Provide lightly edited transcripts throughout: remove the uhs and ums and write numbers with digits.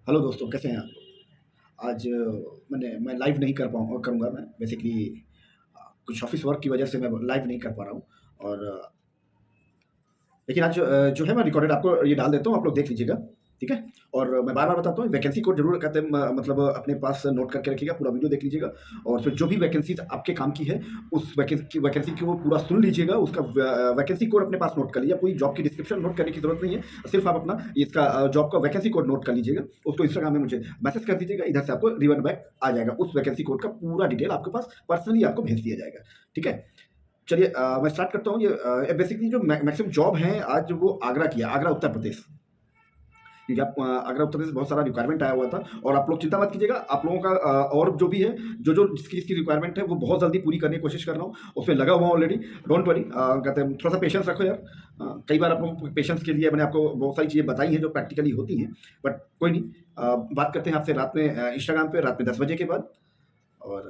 Hello दोस्तों, कैसे हैं आप लोग? आज मैं लाइव नहीं कर पाऊँ करूँगा मैं बेसिकली कुछ ऑफ़िस वर्क की वजह से मैं लाइव नहीं कर पा रहा हूँ और लेकिन आज जो है मैं रिकॉर्डेड आपको ये डाल देता हूँ, आप लोग देख लीजिएगा, ठीक है? और मैं बार-बार बताता हूँ वैकेंसी कोड ज़रूर कहते हैं म मतलब अपने पास नोट करके रखिएगा, पूरा वीडियो देख लीजिएगा और फिर जो भी वैकेंसीज़ आपके काम की है, उस वैकेंसी को पूरा सुन लीजिएगा, उसका वैकेंसी कोड अपने पास नोट कर लीजिए, पूरी जॉब की डिस्क्रिप्शन नोट करने की ज़रूरत नहीं है, सिर्फ़ आप अपना इसका जॉब का वैकेंसी कोड नोट कर लीजिएगा, उसको इंस्टाग्राम में मुझे मैसेज कर दीजिएगा, इधर से आपको रिवर्ट बैक आ जाएगा, उस वैकेंसी कोड का पूरा डिटेल आपके पास पर्सनली आपको भेज दिया जाएगा, ठीक है? चलिए मैं स्टार्ट करता हूँ। ये बेसिकली जो मैक्सिमम जॉब है आज वो आगरा की है, आगरा उत्तर प्रदेश। क्योंकि आप आगरा उत्तर प्रदेश बहुत सारा रिक्वायरमेंट आया हुआ था और आप लोग चिंता मत कीजिएगा, आप लोगों का और जो भी है, जो जिसकी जिसकी रिक्वायरमेंट है वो बहुत जल्दी पूरी करने की कोशिश कर रहा हूँ, उसमें लगा हुआ हूँ ऑलरेडी। डोंट वरी, कहते हैं थोड़ा सा पेशेंस रखो यार। कई बार आप लोगों को पेशेंस के लिए मैंने आपको बहुत सारी चीज़ें बताई हैं जो प्रैक्टिकली होती हैं, बट कोई नहीं। बात करते हैं आपसे रात में इंस्टाग्राम पे रात में 10 बजे के बाद। और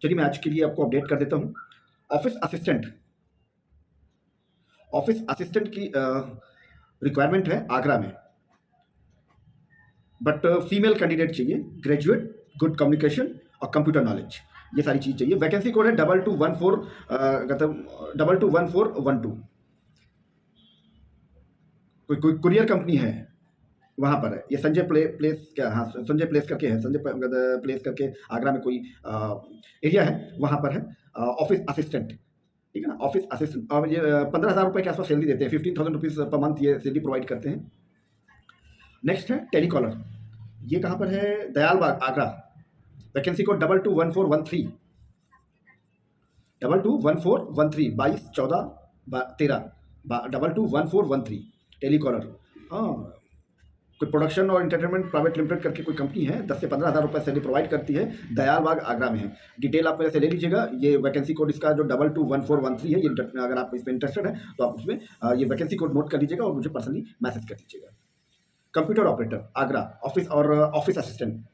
चलिए मैं आज के लिए आपको अपडेट कर देता हूँ। ऑफिस असिस्टेंट ऑफिस असिस्टेंट की रिक्वायरमेंट है आगरा में, बट फीमेल कैंडिडेट चाहिए, ग्रेजुएट, गुड कम्युनिकेशन और कंप्यूटर नॉलेज, ये सारी चीज़ चाहिए। वैकेंसी कोड है 2214 221412। कोई कुरियर कंपनी है, वहाँ पर है ये संजय प्लेस, क्या, हाँ संजय प्लेस करके है, प्लेस करके आगरा में कोई एरिया है, वहाँ पर है। ऑफिस असिस्टेंट, ठीक है ना, ऑफिस असिस्टेंट। और ये 15,000 रुपये के आसपास सैलरी देते हैं, 15,000 रुपीज़ पर मंथ ये सैलरी प्रोवाइड करते हैं। नेक्स्ट है टेलीकॉलर, ये कहाँ पर है? Dayal Bagh, Agra. Vacancy code 221413, 221413, 221413, 221413। Telecaller, हाँ, कोई प्रोडक्शन और एंटरटेनमेंट प्राइवेट लिमिटेड करके कोई कंपनी है, 10 से 15,000 रुपये सैलरी प्रोवाइड करती है, दयाल बाग आगरा में है। डिटेल आप मेरे से ले लीजिएगा। ये वैकेंसी कोड इसका जो 221413 है, ये अगर आप इस पर इंटरेस्टेड है तो आप उसमें ये वैकेंसी कोड नोट कर लीजिएगा और मुझे पर्सनली मैसेज कर दीजिएगा। कंप्यूटर ऑपरेटर आगरा, ऑफिस और ऑफिस असिस्टेंट।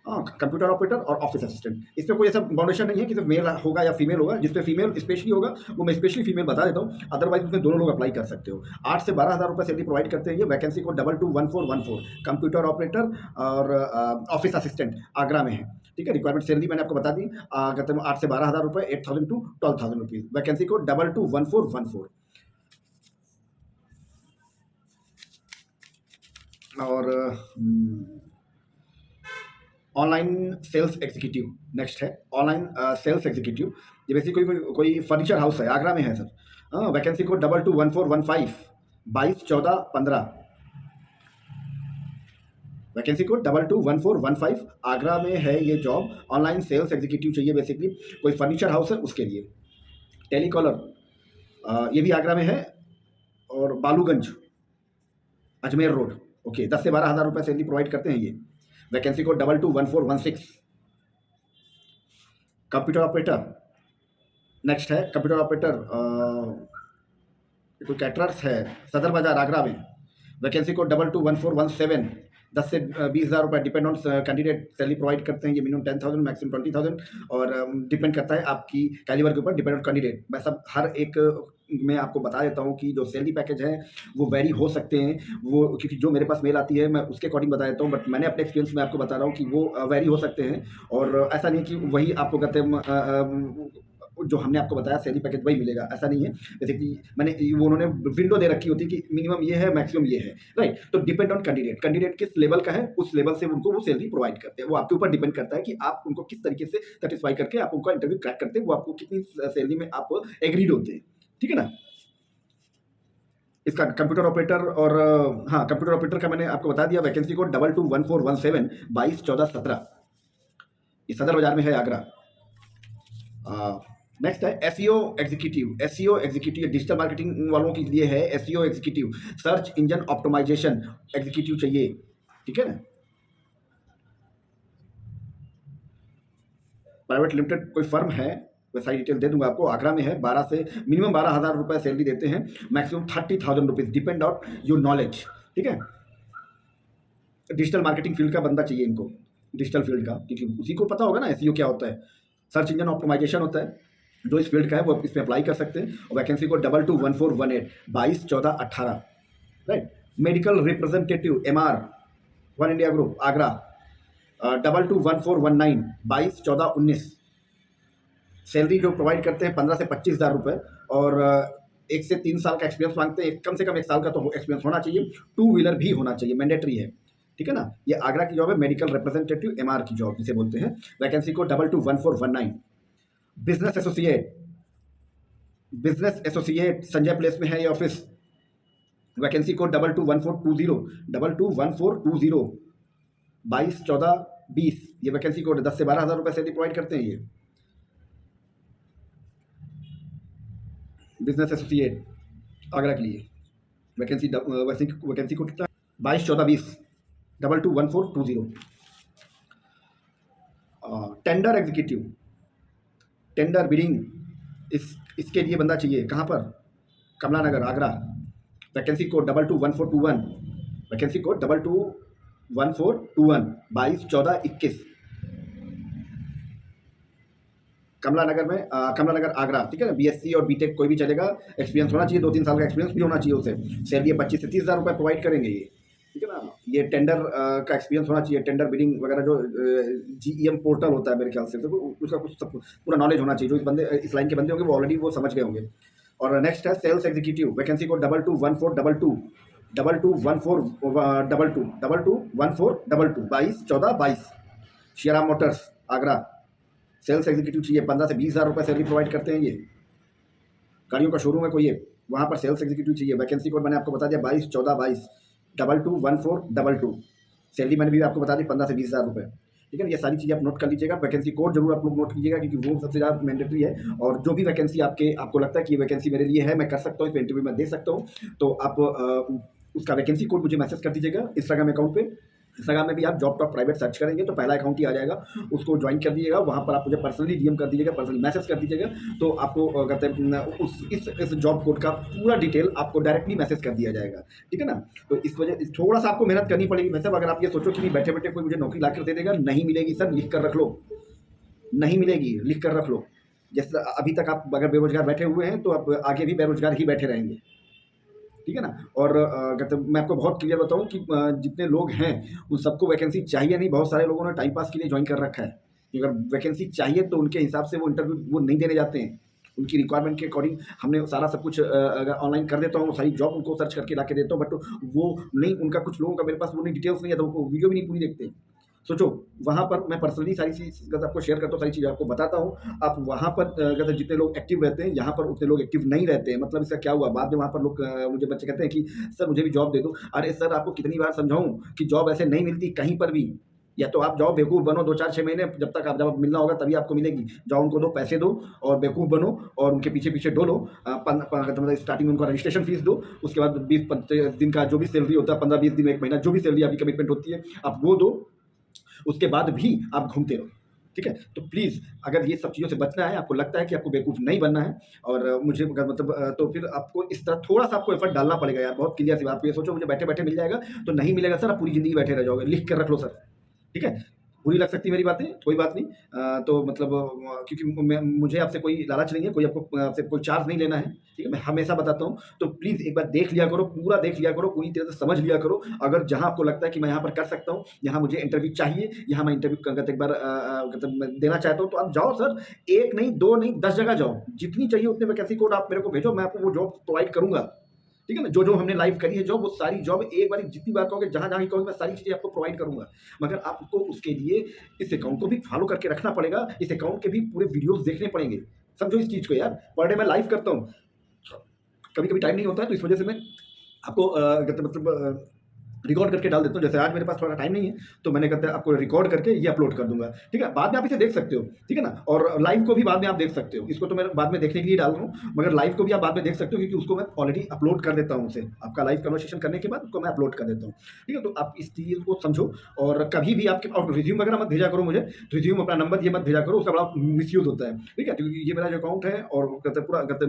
हाँ, कंप्यूटर ऑपरेटर और ऑफिस असिस्टेंट, इसमें कोई ऐसा बाउंडेशन नहीं है कि सिर्फ मेल होगा या फीमेल होगा। जिसपे फीमेल स्पेशली होगा वो मैं स्पेशली फीमेल बता देता हूँ, अदरवाइज उसमें दोनों लोग अप्लाई कर सकते हो। 8 से 12,000 रुपये सैलरी प्रोवाइड करते हैं। ये वैकेंसी को 221414, कंप्यूटर ऑपरेटर और ऑफिस असिस्टेंट आगरा में है, ठीक है। रिक्वायरमेंट सैलरी मैंने आपको बता दी, कहते हैं 8 से 12,000 रुपये, 8,000 टू 12,000 रुपीज़। वैकेंसी को 221414। और ऑनलाइन सेल्स एग्जीक्यूटिव नेक्स्ट है। ऑनलाइन सेल्स एग्जीक्यूटिव, ये बेसिकली कोई फर्नीचर हाउस है, आगरा में है सर। हाँ, vacancy code 221415, 221415। Vacancy code 221415, Agra में है ये जॉब। ऑनलाइन सेल्स एग्जीक्यूटिव चाहिए, बेसिकली कोई फर्नीचर हाउस है उसके लिए। टेलीकॉलर, ये भी आगरा में है और बालूगंज, अजमेर रोड, ओके। 10 से 12,000 रुपये सैलरी प्रोवाइड करते हैं ये। Vacancy code 221416। Computer operator next है। कंप्यूटर ऑपरेटर तो कैटरर्स है, सदर बाजार आगरा में। Vacancy code 221417। 10 से 20,000 रुपये, depend on candidate, salary provide करते हैं ये। मिनिमम 10,000, मैक्सिमम 20,000 और डिपेंड करता है आपकी कैलिबर के ऊपर, डिपेंड ऑन कैंडिडेट। मैं सब हर एक मैं आपको बता देता हूँ कि जो सैलरी पैकेज है वो वेरी हो सकते हैं, वो क्योंकि जो मेरे पास मेल आती है मैं उसके अकॉर्डिंग बता देता हूँ, बट मैंने अपने एक्सपीरियंस में आपको बता रहा हूँ कि वो वेरी हो सकते हैं। और ऐसा नहीं कि वही आपको कहते हैं जो हमने आपको बताया सैलरी पैकेज वही मिलेगा, ऐसा नहीं है। जैसे कि वो उन्होंने विंडो दे रखी होती है कि मिनिमम ये है, मैक्सिमम ये है, राइट। तो डिपेंड ऑन कैंडिडेट किस लेवल का है, उस लेवल से उनको वो सैलरी प्रोवाइड करते हैं। वो आपके ऊपर डिपेंड करता है कि आप उनको किस तरीके से सेटिस्फाई करके आप उनका इंटरव्यू क्रैक करते हैं, वो आपको कितनी सैलरी में आप एग्रीड होते हैं, ठीक है ना। इसका कंप्यूटर ऑपरेटर और हाँ, कंप्यूटर ऑपरेटर का मैंने आपको बता दिया। Vacancy code 221417, 221417। ये सदर बाजार में है, आगरा। नेक्स्ट है SEO executive. SEO executive digital marketing वालों के लिए है। SEO executive, search engine optimisation executive चाहिए, ठीक है ना। प्राइवेट लिमिटेड कोई फर्म है, मैं सारी डिटेल दे दूंगा आपको। आगरा में है। 12 से मिनिमम 12,000 रुपये सैलरी देते हैं, maximum 30,000 rupees, depend on your knowledge, ठीक है। डिजिटल मार्केटिंग फील्ड का बंदा चाहिए इनको, डिजिटल फील्ड का, क्योंकि उसी को पता होगा ना एसईओ क्या होता है। सर्च इंजन ऑप्टिमाइजेशन होता है, जो इस फील्ड का है वो इसमें अप्लाई कर सकते हैं। और वैकेंसी को 221418, 221418, right. Medical representative, MR, one India group, Agra. 221419 22 14 19 salary जो प्रोवाइड करते हैं 15 से 25 हज़ार रुपये और 1 से 3 साल का एक्सपीरियंस मांगते हैं। कम से कम 1 साल का तो एक्सपीरियंस होना चाहिए, टू व्हीलर भी होना चाहिए, मैंडेटरी है। ठीक है ना। ये आगरा की जॉब है, मेडिकल रिप्रेजेंटेटिव एमआर की जॉब जिसे बोलते हैं। वैकेंसी को 221419। बिजनेस एसोसिएट संजय प्लेस में है ये ऑफिस। वैकेंसी को 221420 221420 22 14 20। ये वैकेंसी कोड 10 से 12 हज़ार रुपये सैलरी प्रोवाइड करते हैं ये। बिजनेस एसोसिएट आगरा के लिए वैकेंसी को कितना 22 14 20 221420। टेंडर एग्जीक्यूटिव, टेंडर बिडिंग, इसके लिए बंदा चाहिए। कहाँ पर? Kamla Nagar Agra. Vacancy code 221421। Vacancy code 221421 22 14 21। Kamla Nagar में कमला नगर आगरा। ठीक है ना। बीएससी और बीटेक कोई भी चलेगा, एक्सपीरियंस होना चाहिए, 2-3 साल का एक्सपीरियंस भी होना चाहिए उसे। सैलरी 25 से 30 हज़ार रुपये प्रोवाइड करेंगे ये। ठीक है ना। ये टेंडर का एक्सपीरियंस होना चाहिए, टेंडर बिडिंग वगैरह जो जीईएम पोर्टल होता है मेरे ख्याल से, तो उसका कुछ सब पूरा नॉलेज होना चाहिए। जो इस लाइन के बंदे होंगे वो ऑलरेडी वो समझ गए होंगे। और नेक्स्ट है सेल्स एग्जीक्यूटिव। वैकेंसी को 221422 221422 221422 22 14 22। Shriram Motors Agra. Sales executive चाहिए, 15 से 20 हज़ार रुपये सैलरी प्रोवाइड करते हैं ये। गाड़ियों का शोरूम है कोई ये, वहाँ पर सेल्स एग्जीक्यूटिव चाहिए। वैकेंसी कोड मैंने आपको बता दिया 22 14 22 221422। सैलरी मैंने भी आपको बता दी 15 से 20 हज़ार रुपये। ठीक है ना। ये सारी चीज़ें आप नोट कर लीजिएगा। वैकेंसी कोड जरूर आप लोग नोट कीजिएगा क्योंकि वो सबसे ज़्यादा मैंडेटरी है। और जो भी वैकेंसी आपको लगता है कि ये वैकेंसी मेरे लिए है, मैं कर सकता हूँ, इस पर इंटरव्यू में दे सकता हूँ, तो आप उसका वैकेंसी कोड मुझे मैसेज कर दीजिएगा इंस्टाग्राम अकाउंट पे। इंस्टाग्राम में भी आप जॉब टॉप प्राइवेट सर्च करेंगे तो पहला अकाउंट ही आ जाएगा, उसको ज्वाइन कर दीजिएगा। वहाँ पर आप मुझे पर्सनली डीएम कर दीजिएगा, पर्सनली मैसेज कर दीजिएगा, तो आपको कहते हैं इस जॉब कोड का पूरा डिटेल आपको डायरेक्टली मैसेज कर दिया जाएगा। ठीक है ना। तो इस वजह थोड़ा सा आपको मेहनत करनी पड़ेगी। वैसे अगर आप ये सोचो कि नहीं बैठे बैठे कोई मुझे नौकरी ला कर दे देगा, नहीं मिलेगी सर, लिख कर रख लो, नहीं मिलेगी, लिख कर रख लो। जैसे अभी तक आप अगर बेरोजगार बैठे हुए हैं तो आप आगे भी बेरोजगार ही बैठे रहेंगे। ठीक है ना। और मैं आपको बहुत क्लियर बताऊं कि जितने लोग हैं उन सबको वैकेंसी चाहिए नहीं। बहुत सारे लोगों ने टाइम पास के लिए ज्वाइन कर रखा है कि अगर वैकेंसी चाहिए तो उनके हिसाब से वो इंटरव्यू वो नहीं देने जाते हैं। उनकी रिक्वायरमेंट के अकॉर्डिंग हमने सारा सब कुछ अगर ऑनलाइन कर देता हूँ, सारी जॉब उनको सर्च करके ला के देता हूँ, बट वो नहीं, उनका कुछ लोगों का मेरे पास वो नहीं डिटेल्स नहीं है, तो वो वीडियो भी नहीं पूरी देखते। सोचो वहाँ पर मैं पर्सनली सारी चीज़ आपको शेयर करता हूँ, सारी चीज़ें आपको बताता हूँ। आप वहाँ पर कहते जितने लोग एक्टिव रहते हैं, यहाँ पर उतने लोग एक्टिव नहीं रहते हैं। मतलब इसका क्या हुआ, बाद में वहाँ पर लोग मुझे बच्चे कहते हैं कि सर मुझे भी जॉब दे दो। अरे सर आपको कितनी बार समझाऊँ कि जॉब ऐसे नहीं मिलती कहीं पर भी। या तो आप जाओ बेवकूफ़ बनो 2-4-6 महीने, जब मिलना होगा तभी आपको मिलेगी। जाओ उनको दो, पैसे दो और बेवकूफ़ बनो और उनके पीछे पीछे डोलो। मतलब स्टार्टिंग में उनको रजिस्ट्रेशन फीस दो, उसके बाद 20-25 दिन का जो भी सैलरी होता है, 15-20 दिन, 1 महीना, जो भी सैलरी आपकी कमिटमेंट होती है, आप वो दो। उसके बाद भी आप घूमते रहो। ठीक है। तो प्लीज़ अगर ये सब चीज़ों से बचना है, आपको लगता है कि आपको बेवकूफ़ नहीं बनना है और मुझे मतलब तो फिर आपको इस तरह थोड़ा-सा आपको एफर्ट डालना पड़ेगा यार। बहुत क्लियर सी बात। आप ये सोचो मुझे बैठे-बैठे मिल जाएगा, तो नहीं मिलेगा सर, आप पूरी ज़िंदगी बैठे रह जाओगे। लिख कर रख लो सर। ठीक है। बुरी लग सकती है मेरी बातें, कोई बात नहीं। तो मतलब क्योंकि मुझे आपसे कोई लालच नहीं है, आपसे कोई चार्ज नहीं लेना है। ठीक है। मैं हमेशा बताता हूँ, तो प्लीज़ एक बार देख लिया करो, पूरा देख लिया करो, पूरी तरह से समझ लिया करो। अगर जहाँ आपको लगता है कि मैं यहाँ पर कर सकता हूँ, यहाँ मुझे इंटरव्यू चाहिए, यहाँ मैं इंटरव्यू एक बार मतलब मैं देना चाहता हूँ, तो आप जाओ सर। 1 नहीं, 2 नहीं, 10 जगह जाओ, जितनी चाहिए उतने वैकेंसी कोड आप मेरे को भेजो, मैं आपको वो जॉब प्रोवाइड करूँगा। ठीक है ना। जो हमने लाइव करी है जॉब, वो सारी जॉब एक बार जितनी बार कहोगे, जहाँ जहाँ कहोगे, मैं सारी चीज़ें आपको प्रोवाइड करूँगा। मगर आपको उसके लिए इस अकाउंट को भी फॉलो करके रखना पड़ेगा, इस अकाउंट के भी पूरे वीडियोस देखने पड़ेंगे। समझो इस चीज़ को यार। पर डे मैं लाइव करता हूँ, कभी कभी टाइम नहीं होता है, तो इस वजह से मैं आपको मतलब रिकॉर्ड करके डाल देता हूँ। जैसे आज मेरे पास थोड़ा टाइम नहीं है, तो मैंने कहते हैं आपको रिकॉर्ड करके ये अपलोड कर दूंगा। ठीक है। बाद में आप इसे देख सकते हो। ठीक है ना। और लाइव को भी बाद में आप देख सकते हो। इसको तो मैं बाद में देखने के लिए डाल रहा हूँ, मगर लाइव को भी आप बाद में देख सकते हो, क्योंकि उसको मैं ऑलरेडी अपलोड कर देता हूँ उसे। आपका लाइव कन्वर्सेशन करने के बाद उसको मैं अपलोड कर देता हूँ। ठीक है। तो आप इस चीज़ को समझो। और कभी भी आपके और रिज्यूम वगैरह मत भेजा करो मुझे। रिज्यूम अपना नंबर ये मत भेजा करो, उसका बड़ा मिसयूज होता है। ठीक है। क्योंकि ये मेरा जो अकाउंट है और कहते पूरा कहते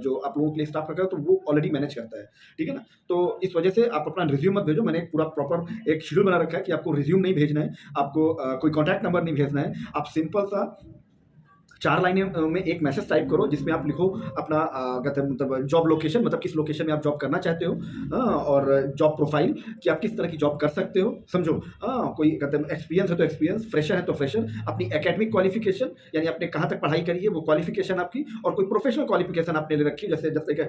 जो आप लोगों के लिए स्टाफ रखा है, तो वो ऑलरेडी मैनेज करता है। ठीक है ना। तो इस वजह से आप अपना रिज्यूम मत भेजो। मैंने एक पूरा प्रॉपर एक शेड्यूल बना रखा है कि आपको रिज्यूम नहीं भेजना है, आपको कोई कॉन्टैक्ट नंबर नहीं भेजना है। आप सिंपल सा 4 लाइनें में एक मैसेज टाइप करो जिसमें आप लिखो अपना कहते हैं मतलब जॉब लोकेशन, मतलब किस लोकेशन में आप जॉब करना चाहते हो, और जॉब प्रोफाइल कि आप किस तरह की जॉब कर सकते हो, समझो। कोई कहते हैं एक्सपीरियंस है तो एक्सपीरियंस, फ्रेशर है तो फ्रेशर, अपनी एकेडमिक क्वालिफिकेशन यानी आपने कहाँ तक पढ़ाई करी है वो क्वालिफिकेशन आपकी, और कोई प्रोफेशनल क्वालिफिकेशन आपने ले रखी है जैसे जैसे कि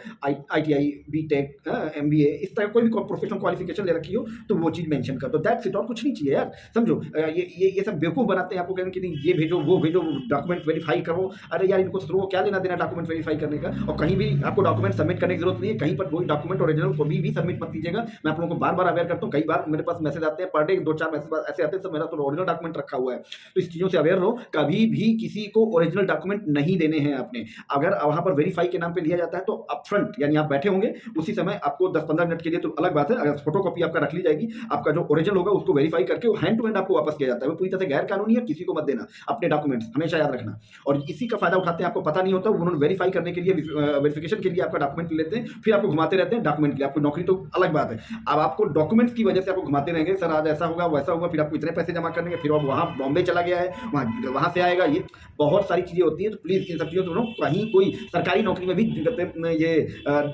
ITI, बीटेक, MBA, इस तरह कोई भी प्रोफेशनल क्वालिफिकेशन ले रखी हो तो वो चीज़ मेंशन कर दो। दैट्स इट, और कुछ नहीं चाहिए यार, समझो। ये सब बेवकूफ़ बनाते हैं आपको, कहते हैं कि नहीं ये भेजो वो भेजो, डॉक्यूमेंट वेरीफाई करो। अरे यार इनको थ्रो क्या लेना देना डॉक्यूमेंट वेरीफाई करने का, और कहीं भी आपको डॉक्यूमेंट सबमिट करने की जरूरत नहीं है, कहीं पर कोई डॉक्यूमेंट ओरिजिनल को भी सबमिट मत कीजिएगा। मैं आप लोगों को बार बार अवेयर करता हूँ, कई बार मेरे पास मैसेज आते हैं पर डे 2-4 मैसेज ऐसे आते हैं, सब मेरा तो ओरिजिनल डॉक्यूमेंट रखा हुआ है। तो इस चीज़ों से अवेयर रहो, कभी भी किसी को ओरिजिनल डॉक्यूमेंट नहीं देने हैं आपने। अगर वहाँ पर वेरीफाई के नाम पे लिया जाता है तो अपफ्रंट यानी आप बैठे होंगे उसी समय आपको 10-15 मिनट के लिए तो अलग बात है, अगर फोटो कॉपी आपका रख ली जाएगी, आपका जो ओरिजिनल होगा उसको वेरीफाई करके हैंड टू हैंड आपको वापस किया जाता है। वो पूरी तरह से गैर कानूनी है, किसी को मत देना अपने डॉक्यूमेंट्स, हमेशा याद रखना। और इसी का फायदा उठाते हैं, आपको पता नहीं होता, उन्होंने वेरीफाई करने के लिए वेरिफिकेशन के लिए आपका डॉक्यूमेंट लेते हैं, फिर आपको घुमाते रहते हैं डॉक्यूमेंट के लिए। आपको नौकरी तो अलग बात है, अब आपको डॉक्यूमेंट्स की वजह से आपको घुमाते रहेंगे, सर आज ऐसा होगा वैसा होगा, फिर आपको इतने पैसे जमा करने, फिर आप वहाँ बॉम्बे चला गया है, वहाँ से आएगा, ये बहुत सारी चीज़ें होती हैं। तो प्लीज़ इन सब चीज़ों से कहीं कोई सरकारी नौकरी में भी ये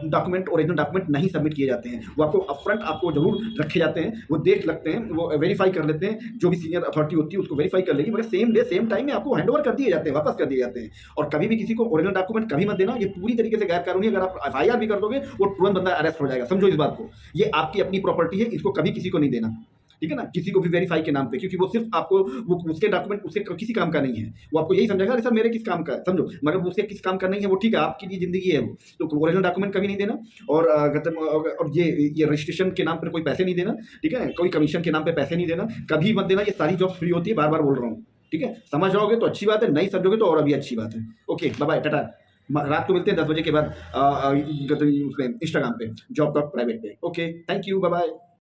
डॉक्यूमेंट ओरिजिनल डॉक्यूमेंट नहीं सबमिट किए जाते हैं, वो आपको अपफ्रंट आपको जरूर रखे जाते हैं, वो देख लगते हैं, वो वेरीफाई कर लेते हैं, जो भी सीनियर अथॉरिटी होती है उसको वेरीफाई कर लेगी, मगर सेम डे सेम टाइम में आपको हैंडओवर कर दिए जाते हैं, वापस कर दिए जाते हैं। और कभी भी किसी को ओरिजिनल डॉक्यूमेंट कभी मत देना, ये पूरी तरीके से गैर कानूनी। अगर आप FIR भी कर दोगे वो तुरंत बंदा अरेस्ट हो जाएगा, समझो इस बात को। ये आपकी अपनी प्रॉपर्टी है, इसको कभी किसी को नहीं देना, ठीक है ना, किसी को भी वेरीफाई के नाम पे, क्योंकि वो सिर्फ आपको वो उसके डॉक्यूमेंट उसके किसी काम का नहीं है, वो आपको यही समझेगा अरे सर मेरे किस काम का है, समझो, मगर उसके किस काम का नहीं है वो, ठीक है आपकी लिए जिंदगी है वो, तो ओरिजिनल डॉक्यूमेंट कभी नहीं देना। और और ये रजिस्ट्रेशन के नाम पर कोई पैसे नहीं देना, ठीक है, कोई कमीशन के नाम पे पैसे नहीं देना, कभी मत देना। ये सारी जॉब फ्री होती है, बार बार बोल रहा हूँ, ठीक है, समझ जाओगे तो अच्छी बात है, नहीं समझोगे तो और अभी अच्छी बात है। Okay bye bye, tata. रात को मिलते हैं 10 बजे के बाद उसमें इंस्टाग्राम पे जॉब डॉट प्राइवेट पे। Okay thank you, bye bye.